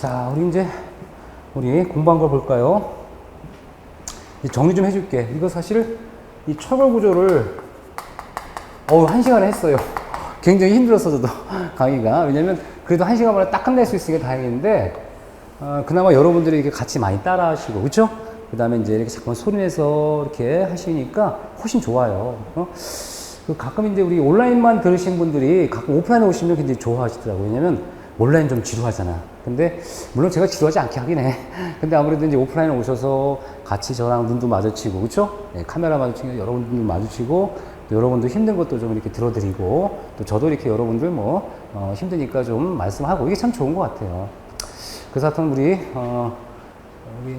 자, 우리 공부한 걸 볼까요? 정리 좀 해줄게. 이거 사실 이 철거 구조를 1시간에 했어요. 굉장히 힘들었어, 저도 강의가. 왜냐면 그래도 1시간 만에 딱 끝낼 수 있으니까 다행인데, 그나마 여러분들이 이렇게 같이 많이 따라 하시고, 그쵸? 그 다음에 이제 이렇게 잠깐 소리내서 이렇게 하시니까 훨씬 좋아요. 가끔 이제 우리 온라인만 들으신 분들이 가끔 오프라인에 오시면 굉장히 좋아하시더라고요. 왜냐면 온라인 좀 지루하잖아. 근데 물론 제가 지루하지 않게 하긴 해. 근데 아무래도 이제 오프라인에 오셔서 같이 저랑 눈도 마주치고, 그쵸? 네, 카메라 마주치고 여러분들 마주치고, 또 여러분들 힘든 것도 좀 이렇게 들어드리고, 또 저도 이렇게 여러분들 힘드니까 좀 말씀하고, 이게 참 좋은 것 같아요. 그래서 하여튼 우리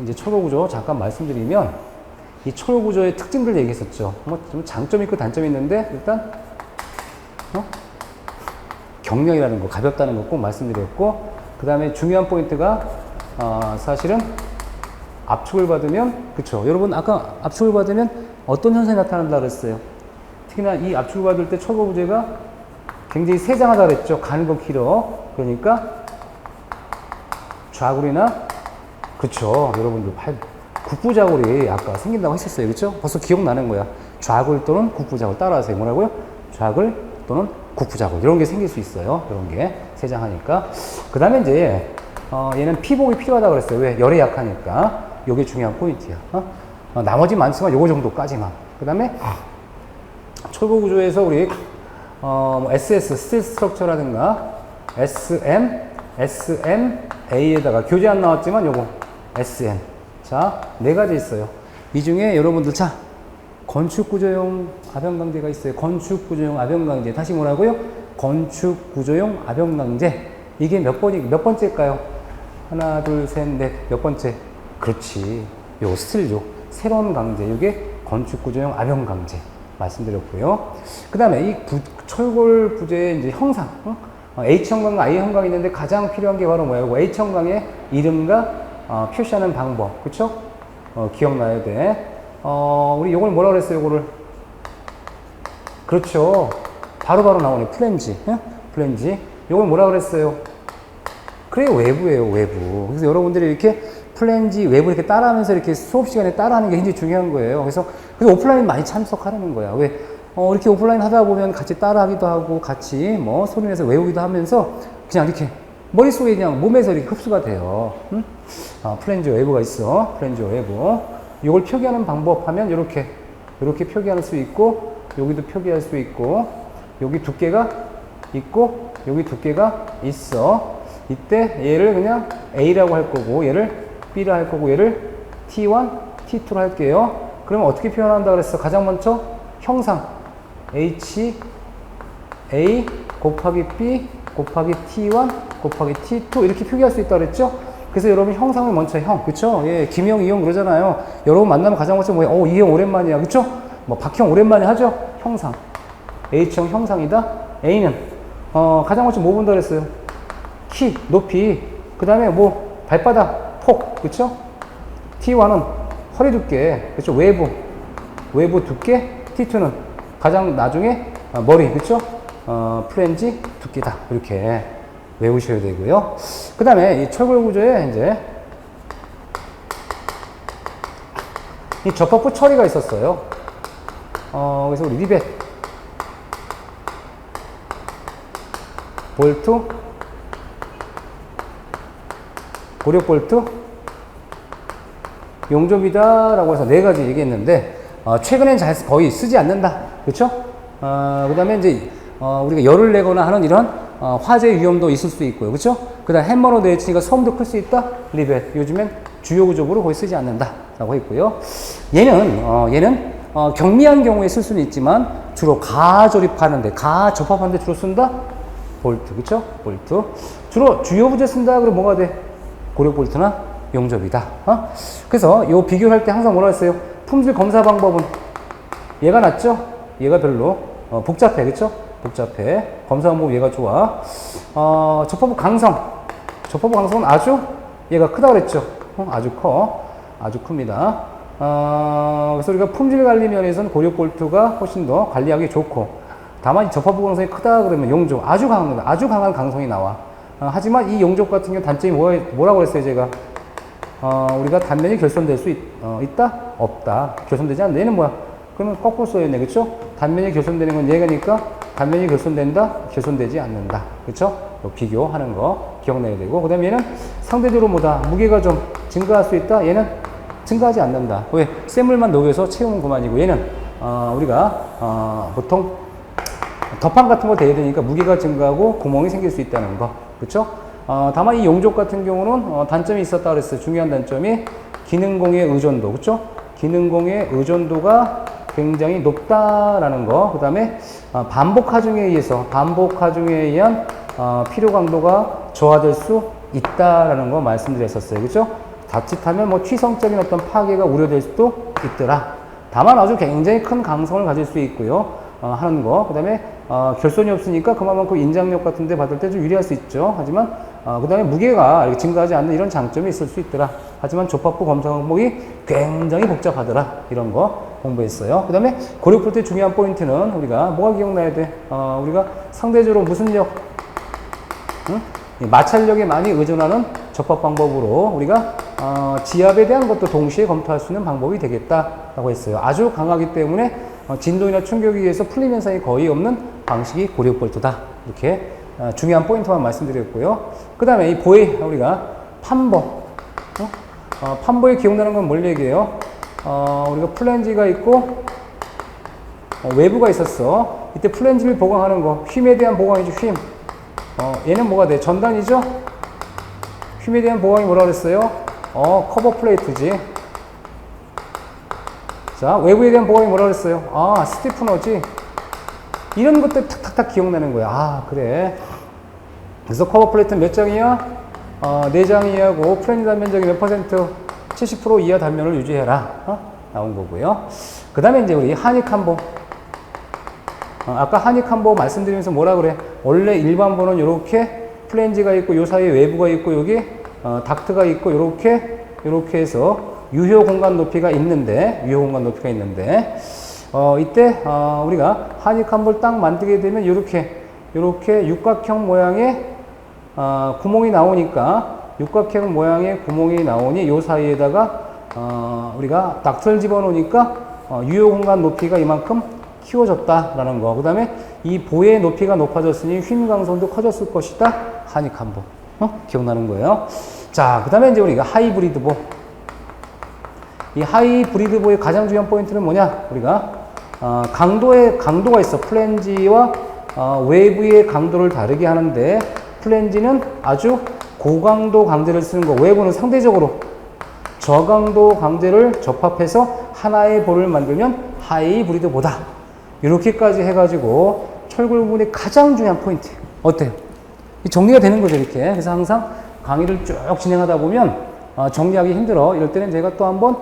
이제 철거 구조 잠깐 말씀드리면, 이 철거 구조의 특징들 얘기했었죠. 좀 장점이 있고 단점이 있는데, 일단 경량이라는 거, 가볍다는 거 꼭 말씀드렸고, 그 다음에 중요한 포인트가 사실은 압축을 받으면, 그쵸? 여러분 아까 압축을 받으면 어떤 현상이 나타난다 그랬어요? 특히나 이 압축을 받을 때 철거 부재가 굉장히 세장하다 그랬죠? 가는 거 길어. 그러니까 좌굴이나, 그쵸? 여러분들 국부좌굴이 아까 생긴다고 했었어요. 그쵸? 벌써 기억나는 거야. 좌굴 또는 국부좌굴 따라하세요. 뭐라고요? 좌굴 또는 국부좌굴. 이런 게 생길 수 있어요. 이런 게 세장하니까. 그 다음에 이제 얘는 피복이 필요하다 그랬어요. 왜? 열에 약하니까. 요게 중요한 포인트야. 나머지 많지만 요거 정도까지만. 그 다음에 철거 구조에서 우리 SS, 스틸 스트럭처라든가 SMA에다가 교재 안 나왔지만 요거 SM. 자, 4가지 있어요. 이 중에 여러분들, 자, 건축구조용 아변강제가 있어요. 건축구조용 아변강제. 다시 뭐라고요? 건축구조용 아변강제. 이게 몇 번째일까요? 하나, 둘, 셋, 넷. 몇 번째? 그렇지. 요 스틸죠. 새로운 강제. 이게 건축구조용 아변강제. 말씀드렸고요. 그 다음에 이 철골 부재의 이제 형상. H형광과 I형광이 있는데 가장 필요한 게 바로 뭐예요? H형광의 이름과 표시하는 방법. 그쵸? 기억나야 돼. 우리 요걸 뭐라 그랬어요, 요거를? 그렇죠. 바로바로 나오네. 플랜지. 플랜지. 요걸 뭐라 그랬어요? 그래, 외부예요, 외부. 그래서 여러분들이 이렇게 플랜지 외부 이렇게 따라하면서 이렇게 수업 시간에 따라하는 게 굉장히 중요한 거예요. 그래서 오프라인 많이 참석하라는 거야. 왜? 이렇게 오프라인 하다 보면 같이 따라하기도 하고, 같이 소리내서 외우기도 하면서 그냥 이렇게 머릿속에 그냥 몸에서 이렇게 흡수가 돼요. 응? 플랜지 외부가 있어. 플랜지 외부. 이걸 표기하는 방법 하면 이렇게 표기할 수 있고, 여기도 표기할 수 있고, 여기 두께가 있고, 여기 두께가 있어. 이때 얘를 그냥 A라고 할 거고, 얘를 B라 할 거고, 얘를 T1, T2로 할게요. 그러면 어떻게 표현한다 그랬어? 가장 먼저 형상 H, A 곱하기 B 곱하기 T1 곱하기 T2 이렇게 표기할 수 있다 그랬죠? 그래서 여러분 형상을 먼저 그쵸? 예, 김형, 이형 그러잖아요. 여러분 만나면 가장 먼저 뭐예요? 이형 오랜만이야. 그쵸? 박형 오랜만에 하죠? 형상. H형 형상이다. A는, 가장 먼저 뭐 본다 그랬어요? 키, 높이. 그 다음에 발바닥, 폭. 그쵸? T1은 허리 두께. 그쵸? 외부 두께. T2는 가장 나중에 머리. 그쵸? 플랜지 두께다. 이렇게 외우셔야 되고요. 그 다음에 이 철골 구조에 이제 이 접합부 처리가 있었어요. 그래서 우리 리벳, 볼트, 고력볼트, 용접이다라고 해서 4가지 얘기했는데, 최근엔 거의 쓰지 않는다. 그쵸? 그 다음에 이제, 우리가 열을 내거나 하는 이런 화재 위험도 있을 수 있고요. 그쵸? 그 다음 햄머로 되어 있으니까 소음도 클 수 있다. 리벳. 요즘엔 주요 구조부로 거의 쓰지 않는다. 라고 했고요. 얘는 경미한 경우에 쓸 수는 있지만 주로 가조립하는데, 접합하는데 주로 쓴다? 볼트. 그쵸? 볼트. 주로 주요 부재 쓴다. 그럼 뭐가 돼? 고력 볼트나 용접이다. 그래서 요 비교를 할 때 항상 뭐라 했어요? 품질 검사 방법은 얘가 낫죠? 얘가 별로 복잡해. 그쵸? 복잡해. 검사 방법 얘가 좋아. 접합부 강성. 접합부 강성은 아주 얘가 크다 그랬죠? 아주 커. 아주 큽니다. 그래서 우리가 품질 관리 면에서는 고력 볼트가 훨씬 더 관리하기 좋고, 다만 접합부 강성이 크다 그러면 용접 아주 강한 강성이 나와. 하지만 이 용접 같은 경우 단점이 뭐라고 했어요, 제가? 우리가 단면이 결손될 수 있다? 없다. 결손되지 않는다. 얘는 뭐야? 그러면 거꾸로 써야겠네. 그쵸? 단면이 결손되는 건 얘가니까 단면이 결손된다? 결손되지 않는다. 그쵸? 비교하는 거 기억나야 되고. 그 다음에 얘는 상대적으로 뭐다? 무게가 좀 증가할 수 있다? 얘는 증가하지 않는다. 왜? 쇠물만 녹여서 채우면 그만이고 얘는 우리가 보통 덮밥 같은 거 대야 되니까 무게가 증가하고 구멍이 생길 수 있다는 거. 그쵸? 다만 이 용접 같은 경우는 단점이 있었다 그랬어요. 중요한 단점이 기능공의 의존도. 그쵸? 기능공의 의존도가 굉장히 높다라는 거. 그 다음에 반복 하중에 의한 필요 강도가 저하될 수 있다라는 거 말씀드렸었어요. 그죠? 자칫하면 뭐 취성적인 어떤 파괴가 우려될 수도 있더라. 다만 아주 굉장히 큰 강성을 가질 수 있고요. 하는 거. 그 다음에 결손이 없으니까 그만큼 인장력 같은 데 받을 때 좀 유리할 수 있죠. 하지만 그 다음에 무게가 이렇게 증가하지 않는 이런 장점이 있을 수 있더라. 하지만 접합부 검사 항목이 굉장히 복잡하더라. 이런 거 공부했어요. 그 다음에 고려 풀 때 중요한 포인트는 우리가 뭐가 기억나야 돼? 우리가 상대적으로 무슨 력? 응? 마찰력에 많이 의존하는 접합 방법으로 우리가 지압에 대한 것도 동시에 검토할 수 있는 방법이 되겠다라고 했어요. 아주 강하기 때문에 진동이나 충격에 의해서 풀림 현상이 거의 없는 방식이 고력볼트다. 이렇게 중요한 포인트만 말씀드렸고요. 그 다음에 이 보의 우리가 판보. 판보에 기억나는 건 뭘 얘기해요? 우리가 플랜지가 있고 외부가 있었어. 이때 플랜지를 보강하는 거. 휨에 대한 보강이죠. 휨. 얘는 뭐가 돼? 전단이죠? 휨에 대한 보강이 뭐라 그랬어요? 커버 플레이트지. 자, 외부에 대한 보강이 뭐라 그랬어요? 스티프너지. 이런 것들 탁탁탁 기억나는 거야. 그래. 그래서 커버 플레이트는 몇 장이야? 4장이하고 플랜지 단면적이 몇 퍼센트? 70% 이하 단면을 유지해라. 나온 거고요. 그 다음에 이제 우리 하니캄보. 아까 하니캄보 말씀드리면서 뭐라 그래? 원래 일반보는 이렇게 플랜지가 있고 요 사이에 외부가 있고 여기 닥트가 있고 요렇게 해서 유효 공간 높이가 있는데 이때 우리가 하니캄보를 딱 만들게 되면 요렇게 육각형 모양의 구멍이 나오니까 육각형 모양의 구멍이 나오니 요 사이에다가 우리가 닥트를 집어넣으니까 유효 공간 높이가 이만큼 키워졌다라는 거. 그 다음에 이 보의 높이가 높아졌으니 휨 강성도 커졌을 것이다. 하니캄보. 기억나는 거예요. 자, 그 다음에 이제 우리가 하이브리드보. 이 하이브리드보의 가장 중요한 포인트는 뭐냐? 우리가 강도가 있어. 플랜지와 외부의 강도를 다르게 하는데 플랜지는 아주 고강도 강제를 쓰는 거. 외부는 상대적으로 저강도 강제를 접합해서 하나의 볼을 만들면 하이브리드보다. 이렇게까지 해가지고 철골 부분의 가장 중요한 포인트. 어때요? 정리가 되는 거죠, 이렇게. 그래서 항상 강의를 쭉 진행하다 보면 정리하기 힘들어. 이럴 때는 제가 또 한번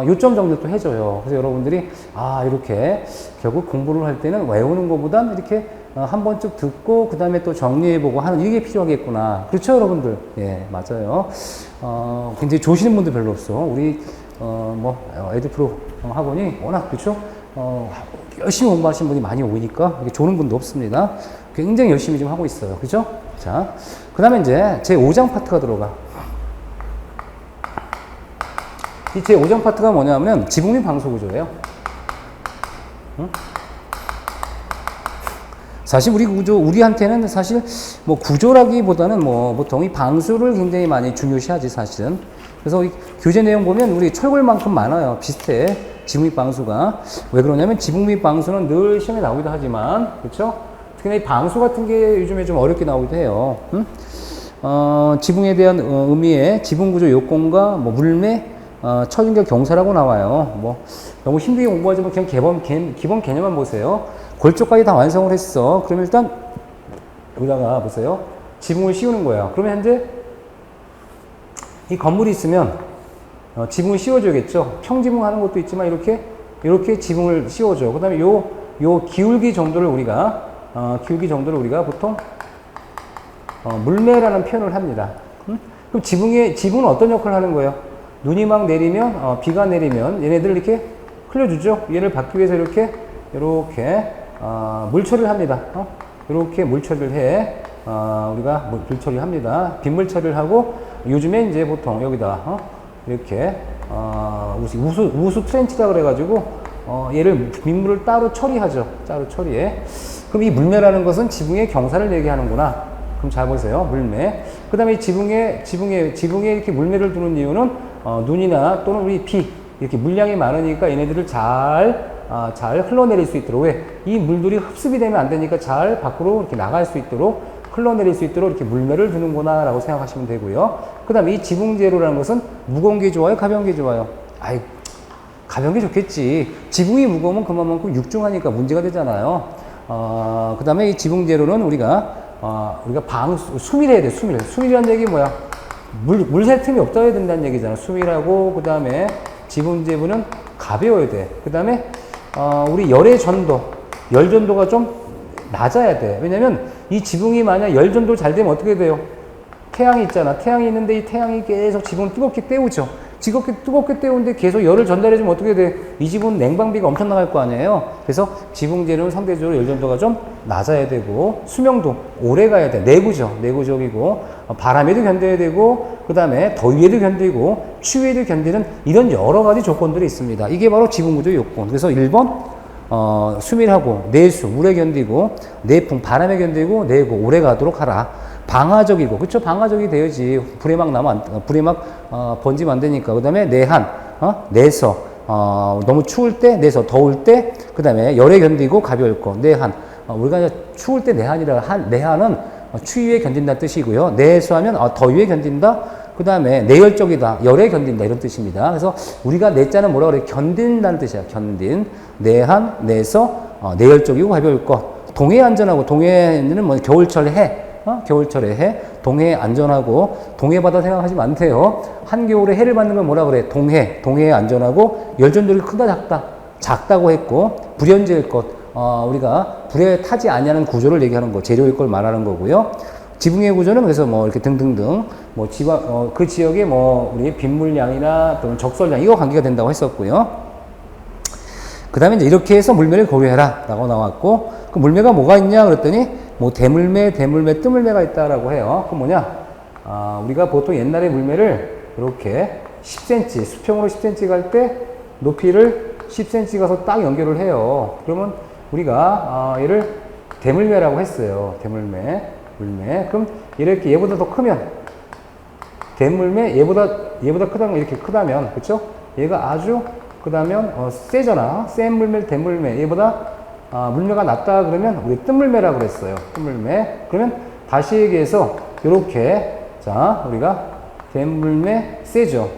요점 정리를 또 해줘요. 그래서 여러분들이 이렇게 결국 공부를 할 때는 외우는 것보단 이렇게 한 번 쭉 듣고 그 다음에 또 정리해보고 하는 이게 필요하겠구나. 그렇죠, 여러분들? 예, 맞아요. 굉장히 조시는 분들 별로 없어. 우리 에듀프로 학원이 워낙 그렇죠. 열심히 공부하시는 분이 많이 오니까 이렇게 조는 분도 없습니다. 굉장히 열심히 지금 하고 있어요. 그죠? 자, 그 다음에 이제 제 5장 파트가 들어가. 이 제 5장 파트가 뭐냐면 지붕 및 방수 구조예요. 응? 사실 우리한테는 사실 뭐 구조라기보다는 뭐 보통 이 방수를 굉장히 많이 중요시하지 사실은. 그래서 이 교재 내용 보면 우리 철골만큼 많아요. 비슷해. 지붕 및 방수가. 왜 그러냐면 지붕 및 방수는 늘 시험에 나오기도 하지만, 그렇죠? 특히나 이 방수 같은 게 요즘에 좀 어렵게 나오기도 해요. 지붕에 대한 의미의 지붕 구조 요건과 뭐 물매, 처중격 경사라고 나와요. 뭐 너무 힘들게 공부하지 만 그냥 기본 개념만 보세요. 골조까지 다 완성을 했어. 그러면 일단 여기다가 보세요. 지붕을 씌우는 거예요. 그러면 현재 이 건물이 있으면 지붕을 씌워줘야겠죠. 평지붕 하는 것도 있지만 이렇게 지붕을 씌워줘요. 그 다음에 요 기울기 정도를 우리가 보통 물매라는 표현을 합니다. 그럼 지붕은 어떤 역할을 하는 거예요? 눈이 막 내리면 비가 내리면 얘네들 이렇게 흘려주죠. 얘를 받기 위해서 이렇게 물처리를 합니다. 이렇게 물처리를 해. 우리가 물 처리합니다. 빗물 처리를 하고 요즘에 이제 보통 여기다 이렇게 우수 트렌치라 그래가지고 얘를 빗물을 따로 처리하죠. 따로 처리해. 그럼 이 물매라는 것은 지붕의 경사를 얘기하는구나. 그럼 잘 보세요. 물매. 그 다음에 지붕에 이렇게 물매를 두는 이유는 눈이나 또는 우리 비 이렇게 물량이 많으니까 얘네들을 잘 흘러내릴 수 있도록, 왜? 이 물들이 흡수이 되면 안 되니까 잘 밖으로 이렇게 나갈 수 있도록, 흘러내릴 수 있도록 이렇게 물매를 두는구나 라고 생각하시면 되고요. 그 다음에 이 지붕 재료라는 것은 무거운 게 좋아요? 가벼운 게 좋아요? 아이, 가벼운 게 좋겠지. 지붕이 무거우면 그만큼 육중하니까 문제가 되잖아요. 그 다음에 이 지붕 재료는 우리가 수밀해야 돼, 수밀. 수밀이라는 얘기 뭐야? 물 새 틈이 없어야 된다는 얘기잖아. 수밀하고, 그 다음에 지붕 재료는 가벼워야 돼. 그 다음에 우리 열의 전도, 열 전도가 좀 낮아야 돼. 왜냐면 이 지붕이 만약 열 전도 잘 되면 어떻게 돼요? 태양이 있잖아. 태양이 있는데 이 태양이 계속 지붕을 뜨겁게 때우죠. 뜨겁게 때우는데 계속 열을 전달해주면 어떻게 돼? 이 집은 냉방비가 엄청 나갈 거 아니에요? 그래서 지붕 재료는 상대적으로 열 전도가 좀 낮아야 되고, 수명도 오래 가야 돼. 내구적이고, 바람에도 견뎌야 되고, 그 다음에 더위에도 견디고, 추위에도 견디는 이런 여러 가지 조건들이 있습니다. 이게 바로 지붕 구조의 요건. 그래서 1번, 수밀하고, 내수, 물에 견디고, 내풍, 바람에 견디고, 내고, 오래 가도록 하라. 방화적이고, 그쵸? 방화적이 되어야지. 불에 막 번지면 안 되니까. 그 다음에 내한, 내서, 너무 추울 때, 내서, 더울 때, 그 다음에 열에 견디고 가벼울 거, 내한. 우리가 추울 때 내한이라, 내한은 추위에 견딘다는 뜻이고요. 내수하면 더위에 견딘다. 그 다음에 내열적이다, 열에 견딘다, 이런 뜻입니다. 그래서 우리가 내자는 뭐라 그래? 견딘다는 뜻이야. 견딘, 내한, 내서, 내열적이고 가벼울 것. 동해 안전하고, 동해는 뭐 겨울철 해. 겨울철에 해. 동해 안전하고, 동해 바다 생각하시면 안 돼요. 한겨울에 해를 받는 건 뭐라 그래? 동해 안전하고, 열전도력이 크다, 작다? 작다고 했고, 불연제일 것. 우리가 불에 타지 아니하는 구조를 얘기하는 거, 재료일 걸 말하는 거고요. 지붕의 구조는 그래서 뭐 이렇게 등등등, 뭐 그 지역에 뭐 우리 빗물량이나 또는 적설량, 이거 관계가 된다고 했었고요. 그 다음에 이제 이렇게 해서 물매를 고려해라 라고 나왔고, 그 물매가 뭐가 있냐 그랬더니, 뭐 대물매, 뜸물매가 있다라고 해요. 그럼 뭐냐? 우리가 보통 옛날에 물매를 이렇게 10cm, 수평으로 10cm 갈 때 높이를 10cm 가서 딱 연결을 해요. 그러면 우리가 얘를 대물매라고 했어요. 대물매, 물매. 그럼 이렇게 얘보다 더 크면 대물매, 얘보다 크다면, 이렇게 크다면, 그쵸? 얘가 아주 크다면 세잖아. 센 물매, 대물매. 얘보다 물매가 낮다 그러면 우리 뜸물매라고 그랬어요. 뜸물매. 그러면 다시 얘기해서 요렇게, 자, 우리가 대물매 세죠.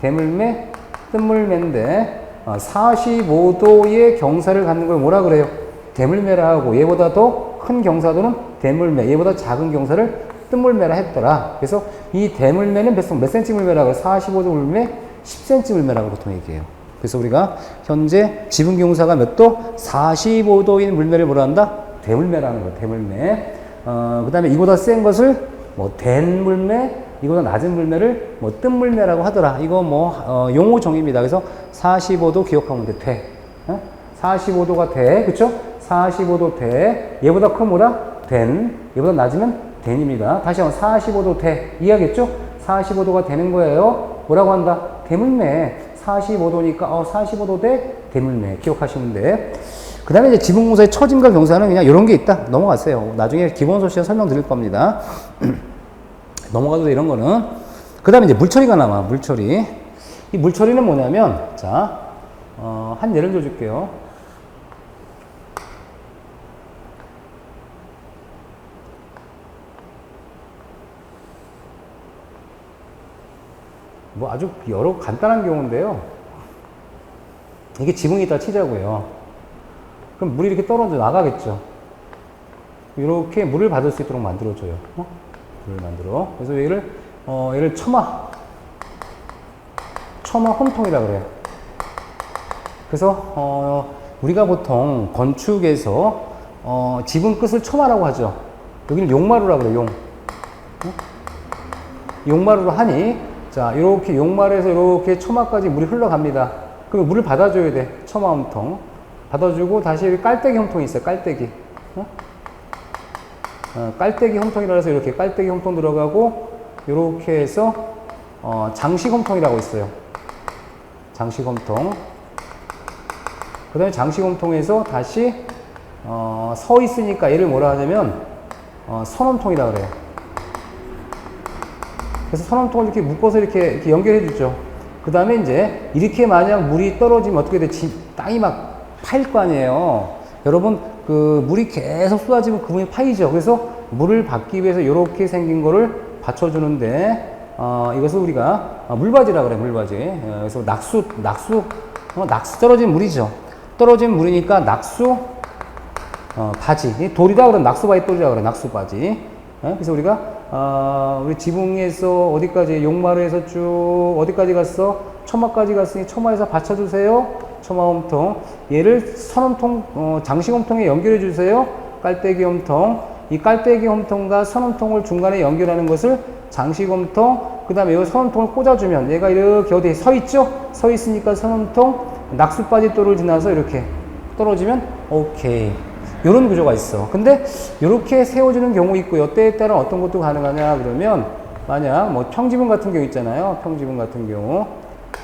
대물매, 뜸물매인데 45도의 경사를 갖는 걸 뭐라 그래요? 대물매라 하고, 얘보다 더 큰 경사도는 대물매, 얘보다 작은 경사를 뜸물매라 했더라. 그래서 이 대물매는 몇 cm 물매라고 해요? 45도 물매, 10cm 물매라고 보통 얘기해요. 그래서 우리가 현재 지붕 경사가 몇 도? 45도인 물매를 뭐라 한다? 대물매라는 거예요. 대물매. 그 다음에 이보다 센 것을 뭐 den물매, 이보다 낮은 물매를 뭐 뜸물매라고 하더라. 이거 뭐 용어 정의입니다. 그래서 45도 기억하면 돼. 45도가 돼. 그쵸? 45도 돼. 얘보다 크면 뭐다? den. 얘보다 낮으면 den입니다. 다시 한번 45도 돼. 이해하겠죠? 45도가 되는 거예요. 뭐라고 한다? 대물매. 45도니까 45도 대 대물매. 기억하시면 돼. 그 다음에 이제 지붕공사의 처짐과 경사는 그냥 이런 게 있다. 넘어가세요. 나중에 기본 소식을 설명드릴 겁니다. 넘어가도 돼, 이런 거는. 그 다음에 이제 물처리가 나와. 물처리. 이 물처리는 뭐냐면, 자, 한 예를 들어줄게요. 뭐 아주 여러 간단한 경우인데요. 이게 지붕이 있다 치자고요. 그럼 물이 이렇게 떨어져 나가겠죠. 이렇게 물을 받을 수 있도록 만들어줘요. 물을 만들어. 그래서 얘를 처마 홈통이라 그래요. 그래서 우리가 보통 건축에서 지붕 끝을 처마라고 하죠. 여기는 용마루라 그래요. 용마루로 하니, 자, 이렇게 용마루에서 이렇게 처마까지 물이 흘러갑니다. 그럼 물을 받아줘야 돼. 처마 홈통. 받아주고, 다시 여기 깔때기 홈통이 있어요. 깔때기. 깔때기 홈통이라 해서 이렇게 깔때기 홈통 들어가고 이렇게 해서 장식 홈통이라고 있어요. 장식 홈통. 그 다음에 장식 홈통에서 다시 서 있으니까 얘를 뭐라 하냐면 선홈통이라 그래요. 그래서 선홈통을 이렇게 묶어서 이렇게 연결해 주죠. 그 다음에 이제 이렇게 만약 물이 떨어지면 어떻게 돼? 땅이 막 파일 거 아니에요. 여러분 그 물이 계속 쏟아지면 그 물이 파이죠. 그래서 물을 받기 위해서 이렇게 생긴 거를 받쳐주는데 이것을 우리가 물바지라 그래. 물바지. 그래서 낙수 떨어진 물이죠. 떨어진 물이니까 낙수 바지. 돌이다 그러면 낙수바지 돌이라 그래. 낙수바지. 그래서 우리가 우리 지붕에서 어디까지 용마루에서 쭉 어디까지 갔어? 처마까지 갔으니 처마에서 받쳐주세요. 처마 홈통. 얘를 선홈통, 장식 홈통에 연결해 주세요. 깔때기 홈통. 이 깔때기 홈통과 선홈통을 중간에 연결하는 것을 장식 홈통. 그 다음에 이 선홈통을 꽂아주면 얘가 이렇게 어디에 서 있죠? 서 있으니까 선홈통, 낙수바지 돌을 지나서 이렇게 떨어지면 오케이. 요런 구조가 있어. 근데 이렇게 세워지는 경우 있고요. 때에 따라 어떤 것도 가능하냐 그러면 만약 뭐 평지붕 같은 경우 있잖아요. 평지붕 같은 경우.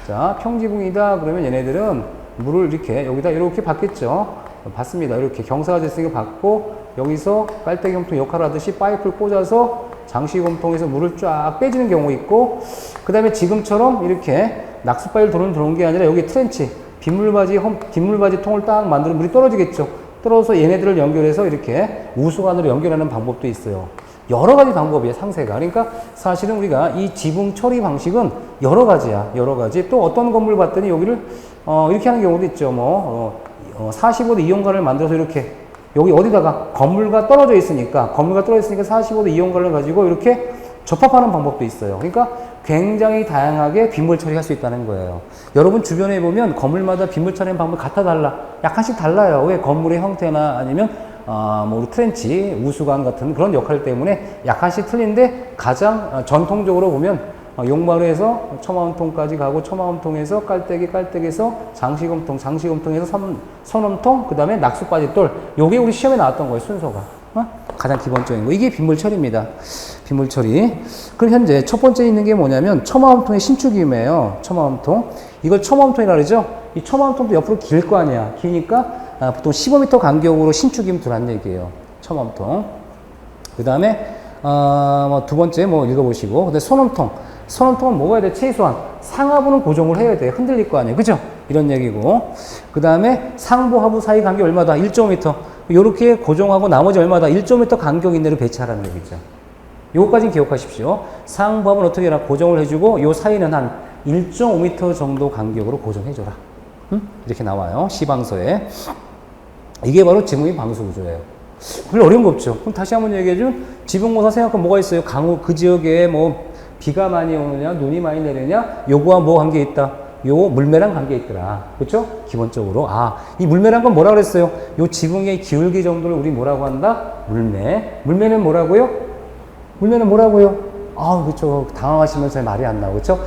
자, 평지붕이다 그러면 얘네들은 물을 이렇게 여기다 이렇게 받겠죠. 받습니다. 이렇게 경사가 됐으니까 받고 여기서 깔때기 홈통 역할을 하듯이 파이프를 꽂아서 장식 홈통에서 물을 쫙 빼주는 경우 있고, 그 다음에 지금처럼 이렇게 낙수바지를 들어온 게 아니라 여기 트렌치 빗물바지 통을 딱 만들면 물이 떨어지겠죠. 떨어져서 얘네들을 연결해서 이렇게 우수관으로 연결하는 방법도 있어요. 여러 가지 방법이에요, 상세가. 그러니까 사실은 우리가 이 지붕 처리 방식은 여러 가지야, 여러 가지. 또 어떤 건물 봤더니 여기를 이렇게 하는 경우도 있죠. 45도 이용관을 만들어서 이렇게 여기 어디다가 건물과 떨어져 있으니까 45도 이용관을 가지고 이렇게 접합하는 방법도 있어요. 그러니까 굉장히 다양하게 빗물 처리할 수 있다는 거예요. 여러분 주변에 보면 건물마다 빗물 처리하는 방법이 같아 달라. 약간씩 달라요. 왜? 건물의 형태나 아니면 뭐 우리 트렌치, 우수관 같은 그런 역할 때문에 약간씩 틀린데 가장 전통적으로 보면 용마루에서 처마홈통까지 가고 처마홈통에서 깔때기에서 장식홈통에서 선홈통, 그 다음에 낙수바지돌. 요게 우리 시험에 나왔던 거예요, 순서가. 가장 기본적인 거. 이게 빗물 처리입니다. 빗물 처리. 그럼 현재 첫 번째 있는 게 뭐냐면 처마홈통의 신축임이에요. 처마홈통. 이걸 처마홈통이라 그러죠. 이 처마홈통도 옆으로 길 거 아니야. 기니까 보통 15m 간격으로 신축임 두란 얘기예요. 처마홈통. 그 다음에 두 번째 뭐 읽어보시고. 근데 선홈통. 선홈통은 뭐가 해야 돼? 최소한 상하부는 고정을 해야 돼. 흔들릴 거 아니에요. 그죠? 이런 얘기고. 그 다음에 상부 하부 사이 간격 얼마다? 1.5m. 요렇게 고정하고 나머지 얼마다? 1.5m 간격 이내로 배치하라는 얘기죠. 요거까지는 기억하십시오. 상부 하부는 어떻게 해라? 고정을 해주고 요 사이는 한 1.5m 정도 간격으로 고정해줘라. 이렇게 나와요. 시방서에. 이게 바로 지붕의 방수 구조예요. 별로 어려운 거 없죠. 그럼 다시 한번 얘기해주면 지붕공사 생각하면 뭐가 있어요? 강우 그 지역에 뭐 비가 많이 오느냐, 눈이 많이 내리냐, 요거와 뭐 관계 있다? 요 물매랑 관계 있더라. 그렇죠? 기본적으로. 이 물매란 건 뭐라 그랬어요? 요 지붕의 기울기 정도를 우리 뭐라고 한다? 물매. 물매는 뭐라고요? 물매는 뭐라고요? 그렇죠. 당황하시면서 잘 말이 안 나오고, 그렇죠?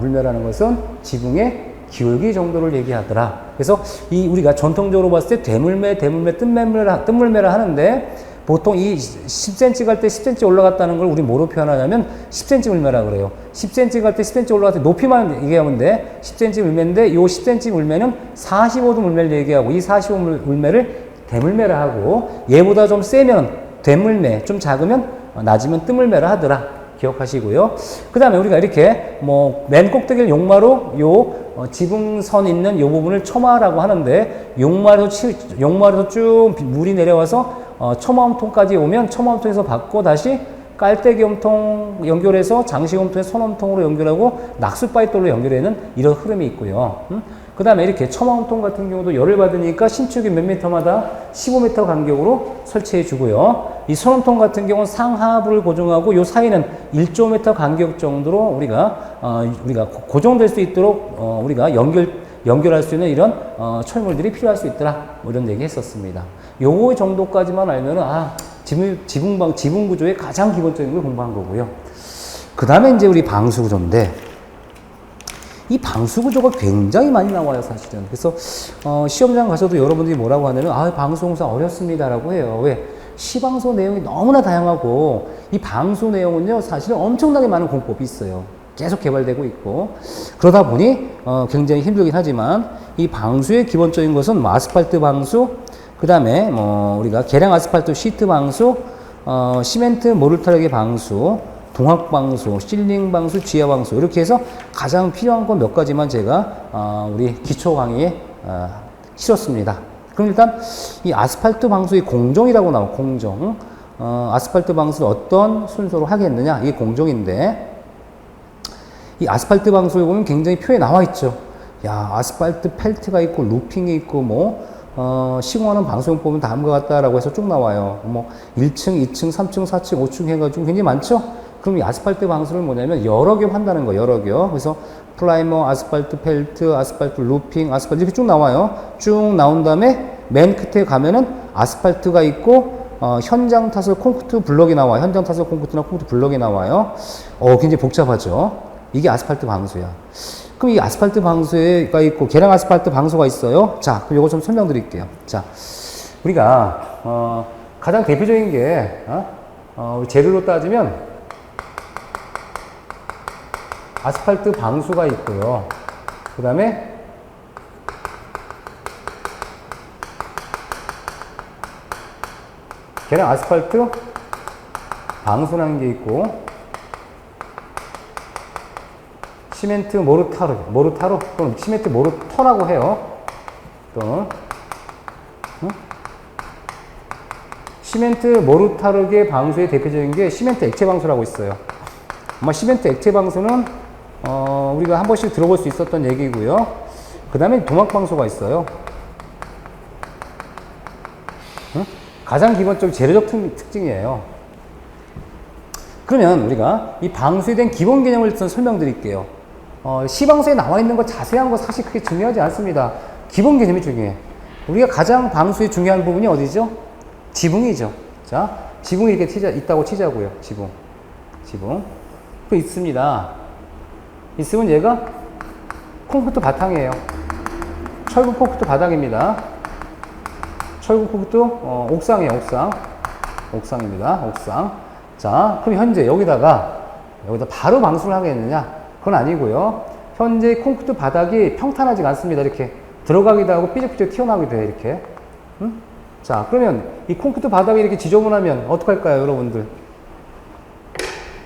물매라는 것은 지붕의 기울기 정도를 얘기하더라. 그래서 우리가 전통적으로 봤을 때 대물매, 뜬물매라 하는데 보통 이 10cm 갈 때 10cm 올라갔다는 걸 우리 뭐로 표현하냐면 10cm 물매라 그래요. 10cm 갈 때 10cm 올라갈 때 높이만 얘기하면 돼. 10cm 물매인데 요 10cm 물매는 45도 물매를 얘기하고 이 45도 물매를 대물매라 하고 얘보다 좀 세면 대물매, 좀 작으면 낮으면 뜬물매라 하더라. 기억하시고요. 그 다음에 우리가 이렇게 맨 꼭대기를 용마루 지붕선 있는 요 부분을 처마라고 하는데 용마루에서 쭉 물이 내려와서 처마홈통까지 오면 처마홈통에서 받고 다시 깔때기 홈통 연결해서 장식 홈통에 선홈통으로 연결하고 낙수바지돌로 연결하는 이런 흐름이 있고요. 그 다음에 이렇게 처마홈통 같은 경우도 열을 받으니까 신축이 몇 미터마다 15m 간격으로 설치해 주고요. 이 선홈통 같은 경우는 상하부를 고정하고 요 사이는 1.5m 간격 정도로 우리가 고정될 수 있도록 우리가 연결할 수 있는 이런 철물들이 필요할 수 있더라. 뭐 이런 얘기 했었습니다. 요 정도까지만 알면은 지붕 구조의 가장 기본적인 걸 공부한 거고요. 그 다음에 이제 우리 방수 구조인데 이 방수 구조가 굉장히 많이 나와요, 사실은. 그래서 시험장 가서도 여러분들이 뭐라고 하냐면 방수 공사 어렵습니다라고 해요. 왜? 시방수 내용이 너무나 다양하고 이 방수 내용은요 사실은 엄청나게 많은 공법이 있어요. 계속 개발되고 있고 그러다 보니 굉장히 힘들긴 하지만 이 방수의 기본적인 것은 뭐 아스팔트 방수, 그 다음에 뭐 우리가 계량 아스팔트 시트 방수, 시멘트 모르타르기 방수, 동학 방수, 실링 방수, 지하 방수 이렇게 해서 가장 필요한 건 몇 가지만 제가 우리 기초 강의에 실었습니다. 그럼 일단 이 아스팔트 방수의 공정이라고 나와 공정. 아스팔트 방수를 어떤 순서로 하겠느냐 이게 공정인데 이 아스팔트 방수에 보면 굉장히 표에 나와 있죠. 야 아스팔트 펠트가 있고 루핑이 있고 뭐 시공하는 방수용법은 다음과 같다라고 해서 쭉 나와요. 뭐 1층, 2층, 3층, 4층, 5층 해가지고 굉장히 많죠. 그럼 이 아스팔트 방수를 뭐냐면 여러 개 한다는 거예요. 여러 개요. 그래서 플라이머, 아스팔트 펠트, 아스팔트 루핑, 아스팔트 이렇게 쭉 나와요. 쭉 나온 다음에 맨 끝에 가면은 아스팔트가 있고 현장 타설 콘크리트 블럭이 나와요. 현장 타설 콘크리트나 콘크리트 블럭이 나와요. 굉장히 복잡하죠. 이게 아스팔트 방수야. 그럼 이 아스팔트 방수가 있고 계량 아스팔트 방수가 있어요. 자, 그럼 이거 좀 설명드릴게요. 자, 우리가 가장 대표적인 게 우리 재료로 따지면 아스팔트 방수가 있고요. 그 다음에 계량 아스팔트 방수라는 게 있고 시멘트 모르타르 또는 시멘트 모르터라고 해요. 또는 시멘트 모르타르의 방수의 대표적인 게 시멘트 액체 방수라고 있어요. 아마 시멘트 액체 방수는 우리가 한 번씩 들어볼 수 있었던 얘기고요. 그 다음에 동학 방수가 있어요. 가장 기본적인 재료적 특징이에요. 그러면 우리가 이 방수에 대한 기본 개념을 일단 설명드릴게요. 시방수에 나와 있는 거 자세한 거 사실 크게 중요하지 않습니다. 기본 개념이 중요해. 우리가 가장 방수의 중요한 부분이 어디죠? 지붕이죠. 자, 지붕이 이렇게 있다고 치자고요. 지붕. 또 있습니다. 있으면 얘가 콘크리트 바탕이에요. 철근 콘크리트 바닥입니다. 철근 콘크리트 옥상이에요. 옥상입니다. 옥상. 자, 그럼 현재 여기다 바로 방수를 하겠느냐? 그건 아니고요. 현재 콘크리트 바닥이 평탄하지가 않습니다. 이렇게 들어가기도 하고 삐죽삐죽 튀어나오기도 해요. 이렇게. 자, 그러면 이 콘크리트 바닥이 이렇게 지저분하면 어떡할까요, 여러분들?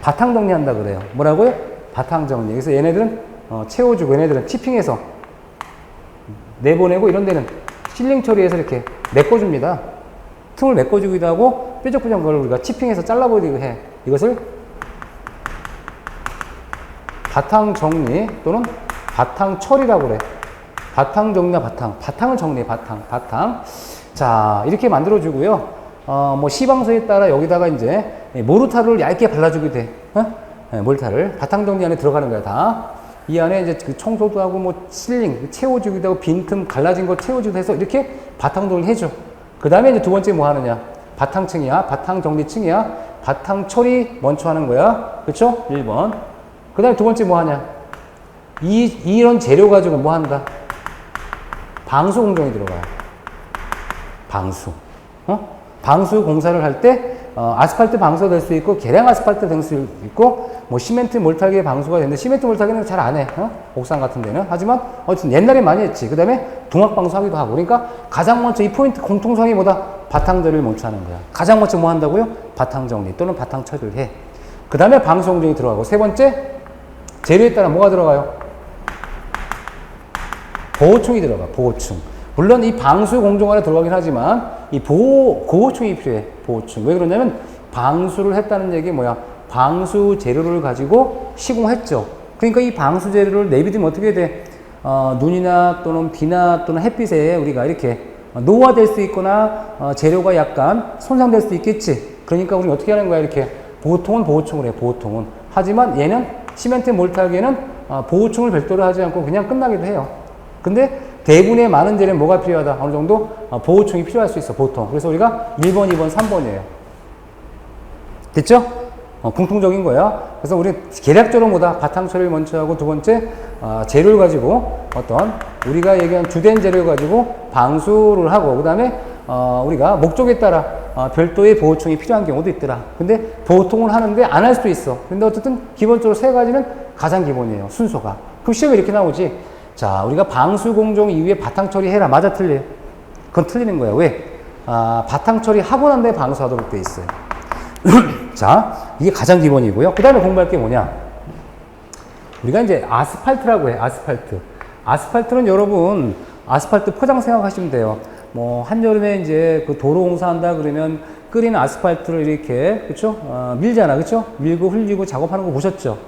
바탕 정리한다 그래요. 뭐라고요? 바탕 정리. 그래서 얘네들은 채워주고 얘네들은 치핑해서 내보내고 이런 데는 실링 처리해서 이렇게 메꿔줍니다. 틈을 메꿔주기도 하고 뾰족뾰족한 걸 우리가 치핑해서 잘라버리기도 해. 이것을 바탕 정리 또는 바탕 처리라고 그래. 바탕 정리나 바탕을 정리해. 바탕. 자, 이렇게 만들어주고요. 뭐 시방수에 따라 여기다가 이제 모르타르를 얇게 발라주게 돼. 모르타르를 바탕 정리 안에 들어가는 거야 다. 이 안에 이제 그 청소도 하고 뭐 실링 채워주기도 하고 빈틈 갈라진 거 채워주기도 해서 이렇게 바탕 정리 해줘. 그 다음에 이제 두 번째 뭐 하느냐? 바탕층이야. 바탕 정리층이야. 바탕 처리 먼저 하는 거야. 그쵸? 1번. 그 다음에 두 번째 뭐 하냐? 이런 재료 가지고 뭐 한다? 방수 공정이 들어가요. 방수. 방수 공사를 할 때 아스팔트 방수가 될 수 있고 계량 아스팔트 될 수 있고 뭐 시멘트 몰타기 방수가 되는데 시멘트 몰타기는 잘 안 해. 옥상 같은 데는. 하지만 어쨌든 옛날에 많이 했지. 그 다음에 동학 방수 하기도 하고. 그러니까 가장 먼저 이 포인트 공통성이 뭐다? 바탕 처리를 먼저 하는 거야. 가장 먼저 뭐 한다고요? 바탕 정리 또는 바탕 처리를 해. 그 다음에 방수 공정이 들어가고. 세 번째 재료에 따라 뭐가 들어가요? 보호충이 들어가. 보호충. 물론 이 방수 공정 안에 들어가긴 하지만 이 보호충이 필요해. 보호충. 왜 그러냐면 방수를 했다는 얘기 뭐야? 방수 재료를 가지고 시공했죠. 그러니까 이 방수 재료를 내비두면 어떻게 돼? 눈이나 또는 비나 또는 햇빛에 우리가 이렇게 노화될 수 있거나 재료가 약간 손상될 수 있겠지. 그러니까 우리 어떻게 하는 거야? 이렇게 보통은 보호충을 해. 보통은. 하지만 얘는 시멘트 몰타기에는 보호충을 별도로 하지 않고 그냥 끝나기도 해요. 근데 대부분의 많은 재료는 뭐가 필요하다? 어느 정도 보호충이 필요할 수 있어. 보통. 그래서 우리가 1번, 2번, 3번이에요. 됐죠? 공통적인 거야. 그래서 우리 계략적으로 뭐다? 바탕 처리를 먼저 하고 두 번째 재료를 가지고 어떤 우리가 얘기한 주된 재료를 가지고 방수를 하고 그 다음에 우리가 목적에 따라 별도의 보호총이 필요한 경우도 있더라. 근데 보통을 하는데 안 할 수도 있어. 근데 어쨌든 기본적으로 세 가지는 가장 기본이에요. 순서가. 그럼 시험에 이렇게 나오지. 자, 우리가 방수 공정 이후에 바탕 처리해라. 맞아, 틀려? 그건 틀리는 거야. 왜? 바탕 처리하고 난 다음에 방수하도록 돼 있어요. 자, 이게 가장 기본이고요. 그 다음에 공부할 게 뭐냐? 우리가 이제 아스팔트라고 해. 아스팔트. 아스팔트는 여러분, 아스팔트 포장 생각하시면 돼요. 뭐, 한여름에 이제 그 도로 공사한다 그러면 끓이는 아스팔트를 이렇게, 그쵸? 밀잖아. 그쵸? 밀고 흘리고 작업하는 거 보셨죠?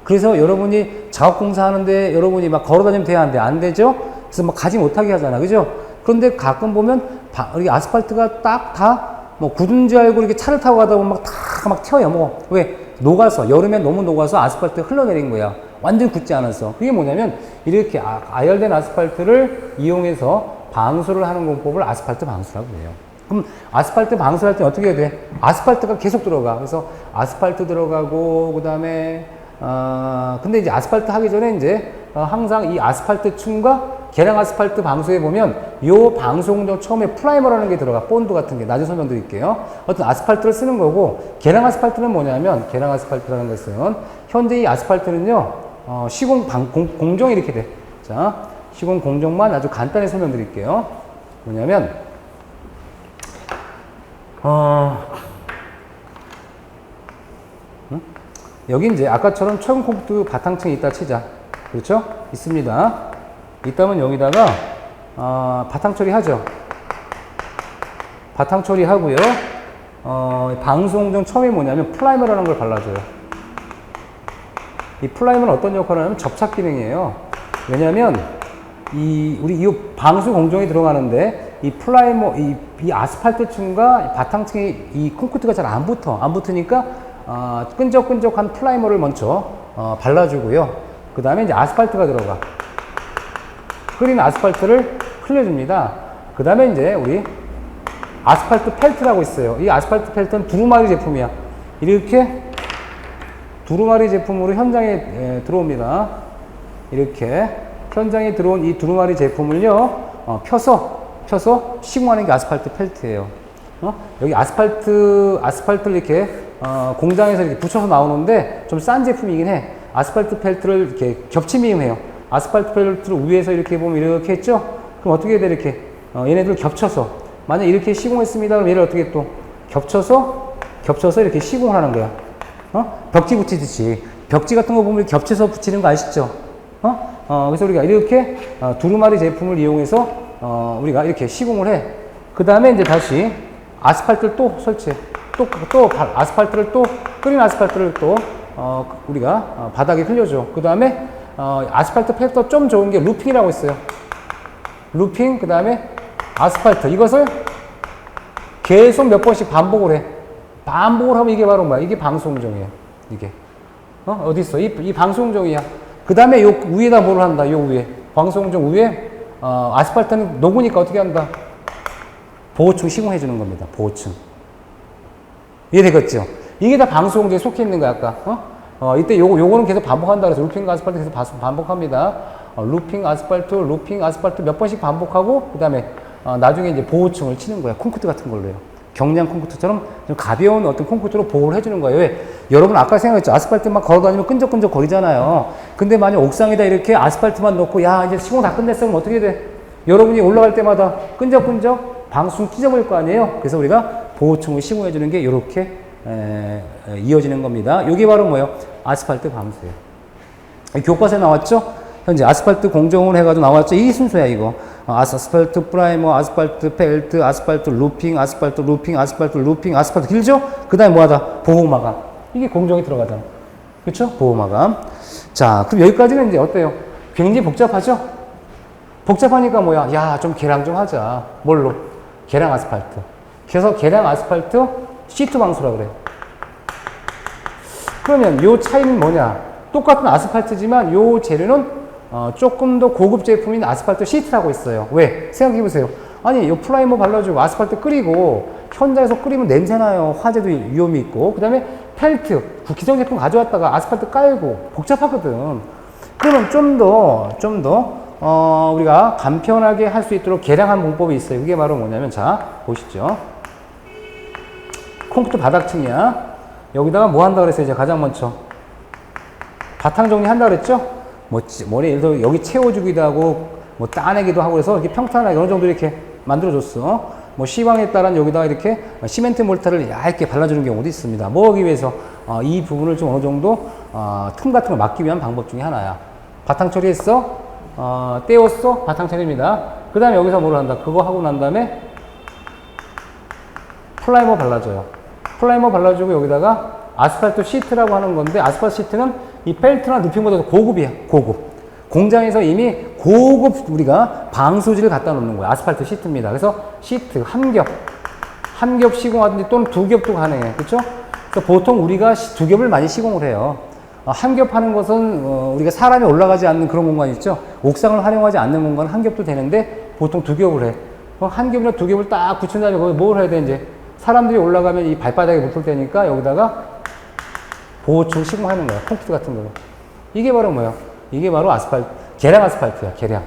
그래서 여러분이 작업 공사하는데 여러분이 막 걸어 다니면 돼야 안 돼? 안 되죠? 그래서 막 가지 못하게 하잖아. 그죠? 그런데 가끔 보면 이 아스팔트가 딱 다 뭐 굳은 줄 알고 이렇게 차를 타고 가다 보면 막 튀어요. 뭐, 왜? 녹아서, 여름에 너무 녹아서 아스팔트가 흘러내린 거야. 완전히 굳지 않아서. 그게 뭐냐면, 이렇게 아열된 아스팔트를 이용해서 방수를 하는 공법을 아스팔트 방수라고 해요. 그럼 아스팔트 방수할 때는 어떻게 해야 돼? 아스팔트가 계속 들어가. 그래서 아스팔트 들어가고, 그 다음에, 근데 이제 아스팔트 하기 전에 이제 항상 이 아스팔트 층과 계량 아스팔트 방수에 보면 요 방수 공정 처음에 프라이머라는 게 들어가. 본드 같은 게. 나중에 설명드릴게요. 어떤 아스팔트를 쓰는 거고, 계량 아스팔트는 뭐냐면, 계량 아스팔트라는 것은 현재 이 아스팔트는요, 공정이 이렇게 돼. 자, 시공 공정만 아주 간단히 설명드릴게요. 뭐냐면, 여기 이제 아까처럼 철근 콘크리트 바탕층이 있다 치자. 그렇죠? 있습니다. 있다면 여기다가 바탕 처리하죠. 바탕 처리하고요. 방수 공정 처음에 뭐냐면 플라이머라는 걸 발라줘요. 이 플라이머는 어떤 역할을 하냐면 접착 기능이에요. 왜냐면 우리 이 방수 공정이 들어가는데 이 플라이머, 이 아스팔트 층과 바탕층이 이 콘크리트가 잘 안 붙으니까 끈적끈적한 플라이머를 먼저 발라주고요. 그 다음에 이제 아스팔트가 들어가. 끓인 아스팔트를 흘려줍니다. 그 다음에 이제 우리 아스팔트 펠트라고 있어요. 이 아스팔트 펠트는 두루마리 제품이야. 이렇게 두루마리 제품으로 현장에 들어옵니다. 이렇게 현장에 들어온 이 두루마리 제품을요, 펴서 시공하는 게 아스팔트 펠트예요. 여기 아스팔트를 이렇게 공장에서 이렇게 붙여서 나오는데 좀 싼 제품이긴 해. 아스팔트 펠트를 이렇게 겹치미음해요. 아스팔트 펠트를 위에서 이렇게 보면 이렇게 했죠? 그럼 어떻게 해야 돼? 이렇게 얘네들 겹쳐서 만약 이렇게 시공했습니다. 그럼 얘를 어떻게 또 겹쳐서 이렇게 시공을 하는 거야. 벽지 붙이듯이 벽지 같은 거 보면 겹쳐서 붙이는 거 아시죠? 그래서 우리가 이렇게 두루마리 제품을 이용해서 우리가 이렇게 시공을 해. 그 다음에 이제 다시 아스팔트를 또 설치해. 아스팔트를 또 끓인 아스팔트를 또 우리가 바닥에 흘려줘. 그 다음에 아스팔트 펠터 좀 좋은 게 루핑이라고 있어요. 루핑, 그 다음에 아스팔트. 이것을 계속 몇 번씩 반복을 해. 반복을 하면 이게 바로 뭐야? 이게 방수공정이에요. 이게. 어디 있어? 이 방수공정이야. 그 다음에 요 위에다 뭘 한다? 요 위에. 방수공정 위에, 아스팔트는 녹으니까 어떻게 한다? 보호층 시공해주는 겁니다. 보호층. 이해되겠죠? 이게 다 방수공정에 속해 있는 거야, 아까. 이때 요거는 계속 반복한다 그래서 루핑 아스팔트 계속 반복합니다. 루핑 아스팔트 몇 번씩 반복하고, 그 다음에, 나중에 이제 보호층을 치는 거야. 콘크리트 같은 걸로요. 경량 콘크리트처럼 좀 가벼운 어떤 콘크리트로 보호를 해주는 거예요. 왜? 여러분 아까 생각했죠? 아스팔트만 걸어 다니면 끈적끈적 거리잖아요. 근데 만약 옥상에다 이렇게 아스팔트만 넣고, 야, 이제 시공 다 끝냈어. 그럼 어떻게 돼? 여러분이 올라갈 때마다 끈적끈적 방수 찢어버릴 거 아니에요? 그래서 우리가 보호층을 시공해주는 게 이렇게 이어지는 겁니다. 이게 바로 뭐예요? 아스팔트 방수예요. 교과서에 나왔죠? 현재 아스팔트 공정을 해가지고 나왔죠? 이 순서야, 이거. 아스팔트 프라이머, 아스팔트 펠트, 아스팔트 루핑, 아스팔트 루핑, 아스팔트 루핑, 아스팔트 길죠? 그 다음에 뭐하다? 보호마감. 이게 공정이 들어가잖아. 그쵸? 보호마감. 자, 그럼 여기까지는 이제 어때요? 굉장히 복잡하죠? 복잡하니까 뭐야? 야, 좀 계량 좀 하자. 뭘로? 계량 아스팔트. 그래서 계량 아스팔트 시트 방수라 그래. 그러면 요 차이는 뭐냐? 똑같은 아스팔트지만 요 재료는 조금 더 고급 제품인 아스팔트 시트라고 있어요. 왜? 생각해보세요. 아니, 요 플라이머 발라주고 아스팔트 끓이고 현장에서 끓이면 냄새나요. 화재도 위험이 있고. 그 다음에 펠트, 기성 제품 가져왔다가 아스팔트 깔고 복잡하거든. 그러면 좀 더 우리가 간편하게 할 수 있도록 계량한 공법이 있어요. 그게 바로 뭐냐면, 자, 보시죠. 콘크리트 바닥층이야. 여기다가 뭐 한다 그랬어요? 이제 가장 먼저 바탕 정리한다 그랬죠? 뭐 예를 들어 여기 채워주기도 하고 뭐 따내기도 하고 그래서 이렇게 평탄하게 어느 정도 이렇게 만들어줬어. 뭐 시황에 따른 여기다가 이렇게 시멘트 몰타를 얇게 발라주는 경우도 있습니다. 뭐 하기 위해서 이 부분을 좀 어느 정도 틈 같은 걸 막기 위한 방법 중에 하나야. 바탕 처리했어? 떼었어? 바탕 처리입니다. 그 다음에 여기서 뭘 한다? 그거 하고 난 다음에 플라이머 발라줘요. 플라이머 발라주고 여기다가 아스팔트 시트라고 하는 건데 아스팔트 시트는 이 펠트나 루핑보다 고급이야. 고급. 공장에서 이미 고급 우리가 방수지를 갖다 놓는 거야. 아스팔트 시트입니다. 그래서 시트 한 겹 시공하든지 또는 두 겹도 가능해. 그렇죠? 그래서 보통 우리가 두 겹을 많이 시공을 해요. 한 겹 하는 것은 우리가 사람이 올라가지 않는 그런 공간 있죠. 옥상을 활용하지 않는 공간은 한 겹도 되는데 보통 두 겹을 해. 그럼 한 겹이나 두 겹을 딱 붙인 다음에 거기 뭘 해야 돼 이제 사람들이 올라가면 이 발바닥에 붙을 테니까 여기다가 보호층 시공하는 거야. 콘크리트 같은 거로. 이게 바로 뭐야? 이게 바로 아스팔트, 계량 아스팔트야. 계량.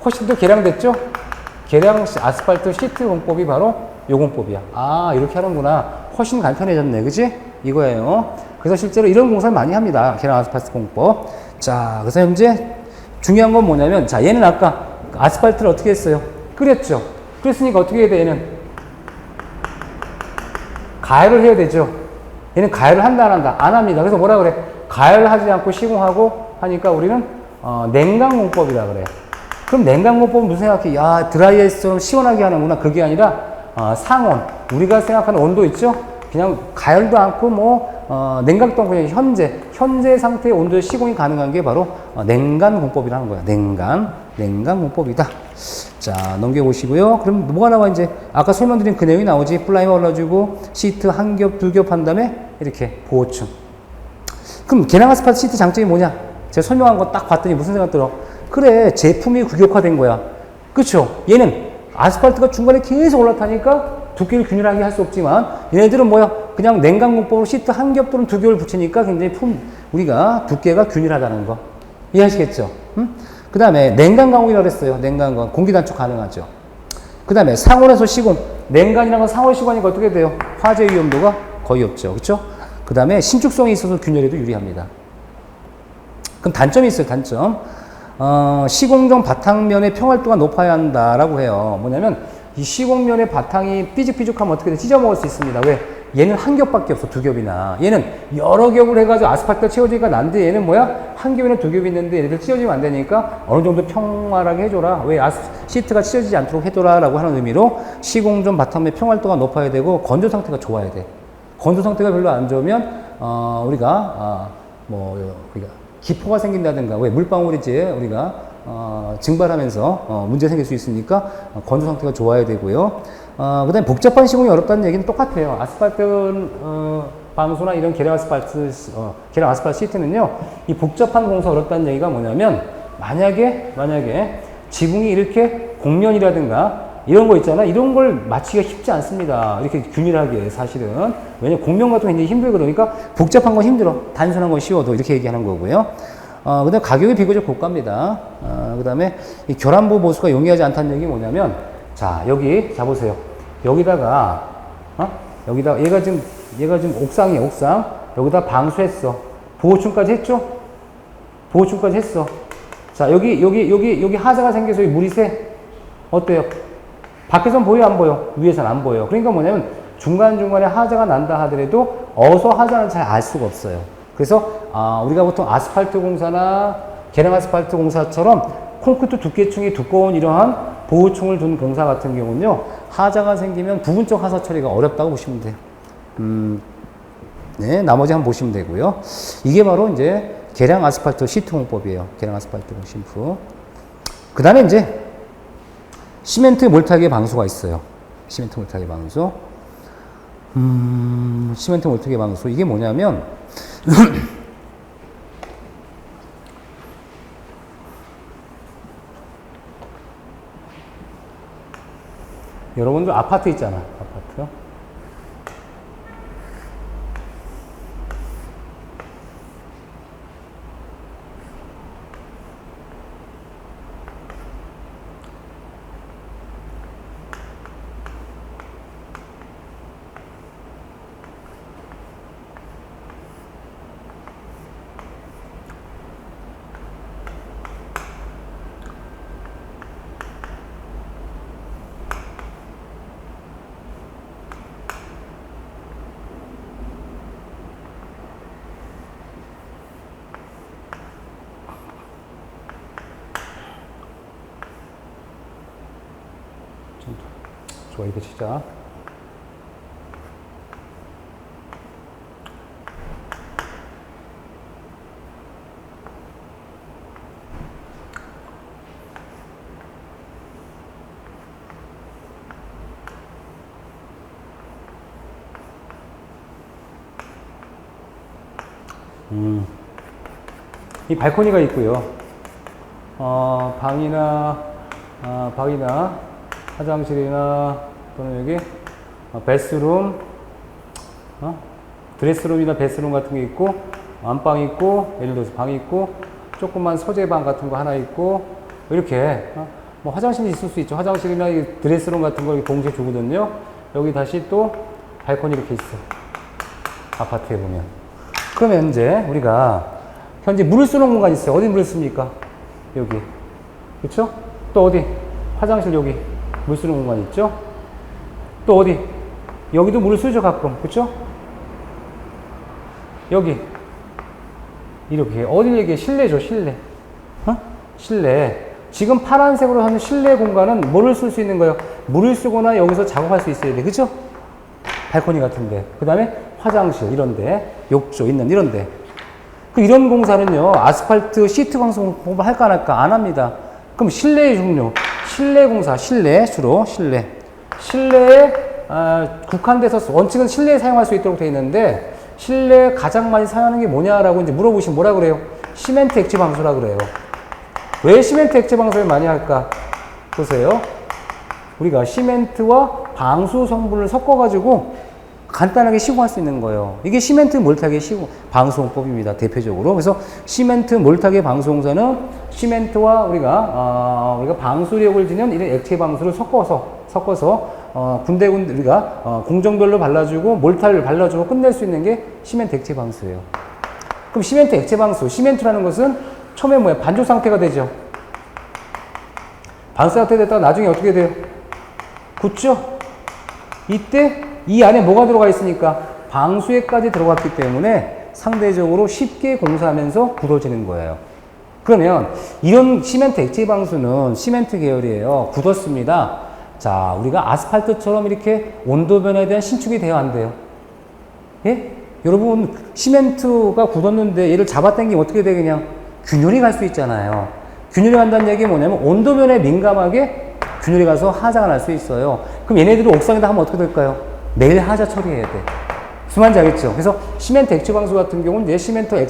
훨씬 더 계량됐죠? 계량 아스팔트 시트 공법이 바로 요 공법이야. 아, 이렇게 하는구나. 훨씬 간편해졌네. 그지? 이거예요. 그래서 실제로 이런 공사를 많이 합니다. 계량 아스팔트 공법. 자, 그래서 현재 중요한 건 뭐냐면, 자, 얘는 아까 아스팔트를 어떻게 했어요? 끓였죠? 끓였으니까 어떻게 해야 돼? 얘는 가열을 해야 되죠? 얘는 가열을 한다, 안 한다? 안 합니다. 그래서 뭐라 그래? 가열을 하지 않고 시공하고 하니까 우리는 냉각공법이라 그래. 그럼 냉각공법은 무슨 생각해? 야, 드라이아이스처럼 시원하게 하는구나. 그게 아니라 상온. 우리가 생각하는 온도 있죠? 그냥 가열도 않고 뭐 냉각도 않고 그냥 현재 상태의 온도에 시공이 가능한 게 바로 냉간공법이라는 거야. 냉간공법이다. 자, 넘겨보시고요. 그럼 뭐가 나와 이제 아까 설명드린 그 내용이 나오지. 플라이머 올려주고 시트 한 겹, 두 겹 한 다음에 이렇게 보호층. 그럼 계량 아스팔트 시트 장점이 뭐냐? 제가 설명한 거 딱 봤더니 무슨 생각 들어? 그래, 제품이 규격화된 거야. 그쵸? 얘는 아스팔트가 중간에 계속 올라타니까 두께를 균일하게 할 수 없지만 얘네들은 뭐야? 그냥 냉각공법으로 시트 한 겹 또는 두 겹을 붙이니까 굉장히 우리가 두께가 균일하다는 거. 이해하시겠죠? 응? 그 다음에 냉간강공이라고 그랬어요. 냉간강. 공기 단축 가능하죠. 그 다음에 상온에서 시공. 냉간이라는 건 상온 시공하니까 어떻게 돼요? 화재 위험도가 거의 없죠. 그쵸? 그 다음에 신축성이 있어서 균열에도 유리합니다. 그럼 단점이 있어요. 단점. 시공 전 바탕면의 평활도가 높아야 한다라고 해요. 뭐냐면 이 시공면의 바탕이 삐죽삐죽하면 어떻게 돼? 찢어먹을 수 있습니다. 왜? 얘는 한 겹밖에 없어. 두 겹이나. 얘는 여러 겹을 해가지고 아스팔트가 채워지니까 난데 얘는 뭐야? 한 겹이나 두 겹이 있는데 얘네들 찢어지면 안 되니까 어느 정도 평활하게 해줘라. 왜? 시트가 찢어지지 않도록 해줘라 라고 하는 의미로 시공 전 바탕면의 평활도가 높아야 되고 건조 상태가 좋아야 돼. 건조 상태가 별로 안 좋으면 우리가 기포가 생긴다든가 왜 물방울이지 우리가 증발하면서 문제 생길 수 있으니까 건조 상태가 좋아야 되고요. 그다음에 복잡한 시공이 어렵다는 얘기는 똑같아요. 아스팔트 방수나 이런 계량 아스팔트 시트는요, 이 복잡한 공사 어렵다는 얘기가 뭐냐면 만약에 지붕이 이렇게 곡면이라든가 이런 거 있잖아. 이런 걸 맞추기가 쉽지 않습니다. 이렇게 균일하게 사실은. 왜냐면 곡면 같은 거 굉장히 힘들거든. 그러니까 복잡한 건 힘들어. 단순한 건 쉬워도 이렇게 얘기하는 거고요. 그 다음에 가격이 비교적 고가입니다. 그 다음에 이 결함부 보수가 용이하지 않다는 얘기 뭐냐면, 자, 여기, 자, 보세요. 여기다가, 얘가 지금 옥상이에요, 옥상. 여기다 방수했어. 보호층까지 했죠? 보호층까지 했어. 자, 여기 하자가 생겨서 여기 물이 새. 어때요? 밖에선 보여, 안 보여? 위에선 안 보여. 그러니까 뭐냐면 중간중간에 하자가 난다 하더라도 어서 하자는 잘 알 수가 없어요. 그래서 우리가 보통 아스팔트 공사나 계량 아스팔트 공사처럼 콘크리트 두께층이 두꺼운 이러한 보호층을 둔 공사 같은 경우는요, 하자가 생기면 부분적 하자 처리가 어렵다고 보시면 돼요. 네, 나머지 한번 보시면 되고요. 이게 바로 이제 계량 아스팔트 시트 공법이에요. 계량 아스팔트 공심프. 그 다음에 이제 시멘트 몰타기 방수가 있어요. 시멘트 몰타기 방수. 시멘트 몰타기 방수. 이게 뭐냐면, 여러분들 아파트 있잖아. 아파트. 좋아, 이렇게 치자. 이 발코니가 있고요. 방이나 화장실이나 또는 여기 베스룸, 드레스룸이나 베스룸 같은 게 있고, 안방 있고, 예를 들어서 방이 있고, 조그만 서재방 같은 거 하나 있고, 이렇게 뭐 화장실이 있을 수 있죠. 화장실이나 드레스룸 같은 걸 동시에 주거든요. 여기 다시 또 발코니 이렇게 있어. 아파트에 보면. 그러면 이제 우리가 현재 물을 쓰는 공간이 있어요. 어디 물을 씁니까? 여기. 그쵸? 또 어디? 화장실 여기 물 쓰는 공간 있죠? 또 어디? 여기도 물을 쓰죠, 가끔. 그쵸? 여기. 이렇게. 어딜 얘기해? 실내죠, 실내. 실내. 지금 파란색으로 하는 실내 공간은 뭐를 쓸 수 있는 거예요? 물을 쓰거나 여기서 작업할 수 있어야 돼. 그쵸? 발코니 같은데. 그 다음에 화장실, 이런데. 욕조 있는 이런데. 이런 공사는요, 아스팔트 시트 방수공법을 할까 안 할까? 안 합니다. 그럼 실내의 종류. 실내 공사, 실내, 주로 실내. 실내에, 국한돼서 원칙은 실내에 사용할 수 있도록 되어 있는데, 실내에 가장 많이 사용하는 게 뭐냐라고 이제 물어보시면 뭐라 그래요? 시멘트 액체 방수라 그래요. 왜 시멘트 액체 방수를 많이 할까? 보세요. 우리가 시멘트와 방수 성분을 섞어가지고 간단하게 시공할 수 있는 거예요. 이게 시멘트 몰탁의 방수공법입니다. 대표적으로. 그래서 시멘트 몰탁의 방수공사는 시멘트와 우리가 방수력을 지닌 이런 액체 방수를 섞어서 군데군데 우리가 공정별로 발라주고 몰타를 발라주고 끝낼 수 있는 게 시멘트 액체 방수예요. 그럼 시멘트 액체 방수, 시멘트라는 것은 처음에 뭐야? 반죽 상태가 되죠. 반죽 상태 됐다가 나중에 어떻게 돼요? 굳죠? 이때 이 안에 뭐가 들어가 있으니까 방수액까지 들어갔기 때문에 상대적으로 쉽게 공사하면서 굳어지는 거예요. 그러면 이런 시멘트 액체 방수는 시멘트 계열이에요. 굳었습니다. 자, 우리가 아스팔트처럼 이렇게 온도 변화에 대한 신축이 돼야 안 돼요. 예? 여러분, 시멘트가 굳었는데 얘를 잡아당기면 어떻게 돼? 그냥 균열이 갈 수 있잖아요. 균열이 간다는 얘기가 뭐냐면 온도 변화에 민감하게 균열이 가서 하자가 날 수 있어요. 그럼 얘네들이 옥상에다 하면 어떻게 될까요? 매일 하자 처리해야 돼. 무슨 말인지 알겠죠? 그래서 시멘트 액체 방수 같은 경우는 내 시멘트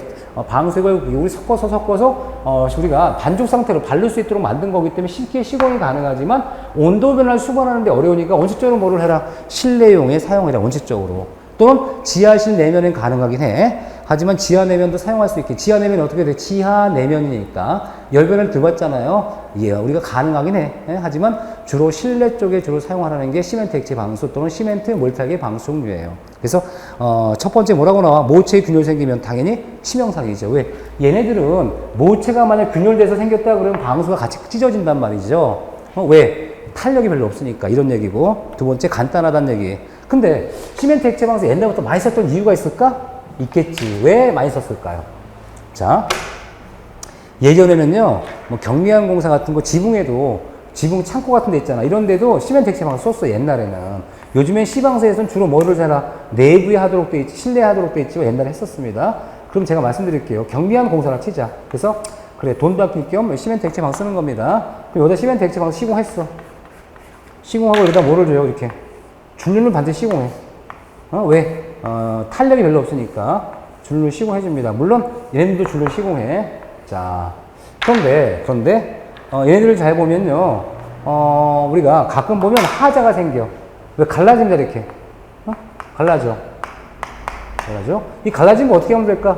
방수액을 우리 섞어서 우리가 반죽 상태로 바를 수 있도록 만든 거기 때문에 쉽게 시공이 가능하지만 온도 변화를 수반하는데 어려우니까 원칙적으로 뭐를 해라? 실내용에 사용해라, 원칙적으로. 또는 지하실 내면은 가능하긴 해. 하지만 지하 내면도 사용할 수 있게. 지하 내면이 어떻게 돼? 지하 내면이니까 열변을 들봤잖아요. 예, 우리가 가능하긴 해. 하지만 주로 실내 쪽에 주로 사용하라는 게 시멘트 액체 방수 또는 시멘트 몰탁의 방수 종류예요. 그래서 첫 번째 뭐라고 나와? 모체에 균열 생기면 당연히 치명상이죠. 왜? 얘네들은 모체가 만약 균열돼서 생겼다 그러면 방수가 같이 찢어진단 말이죠. 왜? 탄력이 별로 없으니까 이런 얘기고. 두 번째 간단하다는 얘기. 근데 시멘트 액체 방수 옛날부터 많이 썼던 이유가 있을까? 있겠지. 왜 많이 썼을까요? 자, 예전에는요, 뭐 경미한 공사 같은 거 지붕에도 지붕 창고 같은 데 있잖아. 이런 데도 시멘트 액체 방수 썼어, 옛날에는. 요즘엔 시방서에서는 주로 뭐를 해라? 내부에 하도록 돼 있지, 실내에 하도록 돼 있지, 옛날에 했었습니다. 그럼 제가 말씀드릴게요. 경미한 공사나 치자. 그래서 그래, 돈도 아낄 겸 시멘트 액체 방수 쓰는 겁니다. 그럼 여기다 시멘트 액체 방수 시공했어. 시공하고 여기다 뭐를 줘요? 이렇게. 줄눈을 반드시 시공해. 왜? 탄력이 별로 없으니까 줄눈 시공해줍니다. 물론 얘네들도 줄눈 시공해. 자, 그런데 얘네들을 잘 보면요, 우리가 가끔 보면 하자가 생겨. 왜? 갈라진다 이렇게. 갈라져. 이 갈라진 거 어떻게 하면 될까?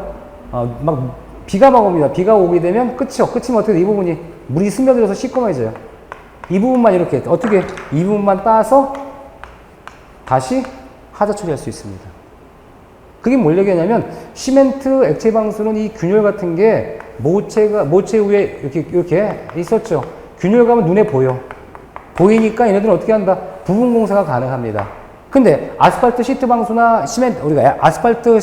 막 비가 막 옵니다. 비가 오게 되면 끝이면 어떻게 돼? 이 부분이 물이 스며들어서 시꺼매져요. 이 부분만 이렇게 어떻게 이 부분만 따서 다시 하자 처리할 수 있습니다. 그게 뭘 얘기하냐면 시멘트 액체 방수는 이 균열 같은 게 모체 위에 이렇게 있었죠. 균열감은 눈에 보이니까 얘네들은 어떻게 한다? 부분 공사가 가능합니다. 근데 아스팔트 시트 방수나 우리가 아스팔트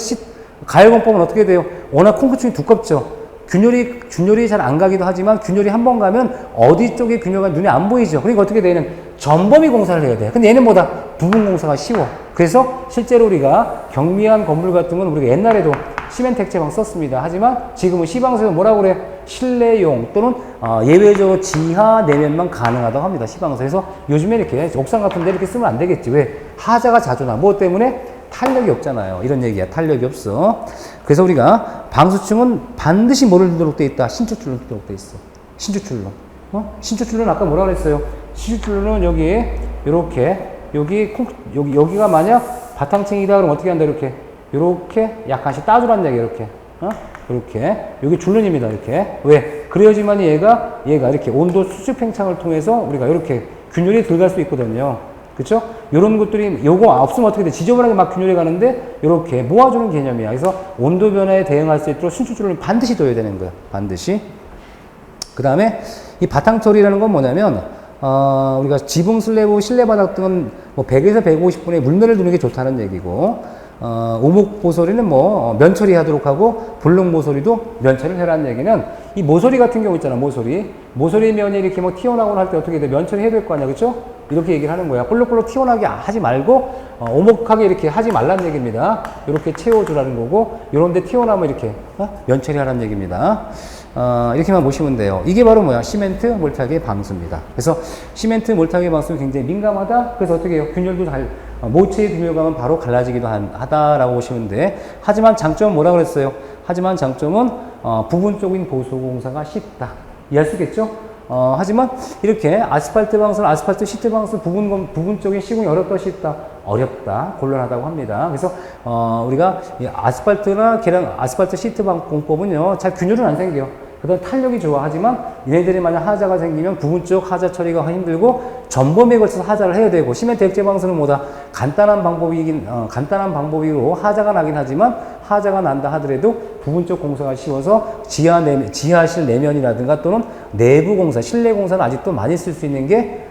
가열 공법은 어떻게 돼요? 워낙 콘크리트가 두껍죠. 균열이 잘 안 가기도 하지만 균열이 한 번 가면 어디 쪽에 균열가 눈에 안 보이죠. 그러니까 어떻게 돼? 얘는 전범위 공사를 해야 돼. 근데 얘는 뭐다? 부분 공사가 쉬워. 그래서 실제로 우리가 경미한 건물 같은 건 우리가 옛날에도 시멘트 액체방 썼습니다. 하지만 지금은 시방서에서 뭐라고 그래? 실내용 또는 예외적으로 지하 내면만 가능하다고 합니다. 시방서에서 요즘에 이렇게 옥상 같은 데 이렇게 쓰면 안 되겠지. 왜? 하자가 자주 나. 뭐 때문에? 탄력이 없잖아요. 이런 얘기야. 탄력이 없어. 그래서 우리가 방수층은 반드시 뭐를 두도록 돼 있다? 신축줄로 두도록 돼 있어. 신축줄로. 신축줄로는 아까 뭐라 그랬어요? 신축줄로는 여기 이렇게 여기가 만약 바탕층이다 그러면 어떻게 한다? 이렇게 약간씩 따주란 얘기야. 이렇게 여기 줄눈입니다. 이렇게. 왜? 그래야지만 얘가 이렇게 온도 수축 팽창을 통해서 우리가 이렇게 균열이 들어갈 수 있거든요. 그쵸? 요런 것들이, 요거 없으면 어떻게 돼? 지저분하게 막 균열이 가는데, 요렇게 모아주는 개념이야. 그래서 온도 변화에 대응할 수 있도록 신축줄을 반드시 둬야 되는 거야. 반드시. 그 다음에, 이 바탕처리라는 건 뭐냐면, 우리가 지붕 슬래브, 실내 바닥 등은 뭐 100에서 150분의 물면을 두는 게 좋다는 얘기고, 오목 모서리는 면처리 하도록 하고, 블록 모서리도 면처리를 해라는 얘기는, 이 모서리 같은 경우 있잖아, 모서리 면이 이렇게 튀어나오거나 할 때 어떻게 돼? 면처리 해야 될 거 아니야, 그쵸? 이렇게 얘기를 하는 거야. 볼록볼록 튀어나오게 하지 말고, 오목하게 이렇게 하지 말라는 얘기입니다. 이렇게 채워주라는 거고, 요런데 튀어나오면 이렇게, 면처리 하라는 얘기입니다. 이렇게만 보시면 돼요. 이게 바로 뭐야? 시멘트 몰탁의 방수입니다. 그래서 시멘트 몰탁의 방수는 굉장히 민감하다? 그래서 어떻게 해요? 균열도 모체의 균열감은 바로 갈라지기도 하다라고 보시면 돼. 하지만 장점은 뭐라 그랬어요? 하지만 장점은, 부분적인 보수 공사가 쉽다. 이해할 수 있겠죠? 하지만 이렇게 아스팔트 방수나 아스팔트 시트 방수 부분적인 시공이 어렵다 쉽다? 어렵다, 곤란하다고 합니다. 그래서 우리가 이 아스팔트 시트 공법은요 잘 균열은 안 생겨요. 그다음 탄력이 좋아. 하지만 얘네들이 만약 하자가 생기면 부분적 하자 처리가 힘들고 전범위에 걸쳐서 하자를 해야 되고, 시멘트 액체 방수는 뭐다? 간단한 방법으로 하자가 나긴 하지만 하자가 난다 하더라도 부분적 공사가 쉬워서 지하실 내면이라든가 또는 내부 공사, 실내 공사는 아직도 많이 쓸 수 있는 게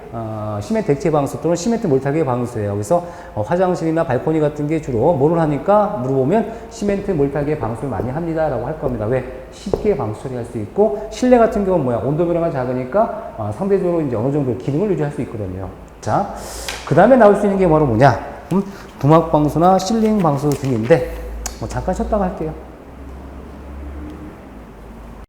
시멘트 액체 방수 또는 시멘트 몰탁의 방수예요. 그래서 화장실이나 발코니 같은 게 주로 뭐를 하니까 물어보면 시멘트 몰탁의 방수를 많이 합니다 라고 할 겁니다. 왜? 쉽게 방수 처리할 수 있고, 실내 같은 경우는 뭐야? 온도 변화가 작으니까 상대적으로 이제 어느 정도 기능을 유지할 수 있거든요. 자, 그 다음에 나올 수 있는 게 뭐냐? 부막 방수나 실링 방수 등인데 잠깐 쉬었다가 할게요.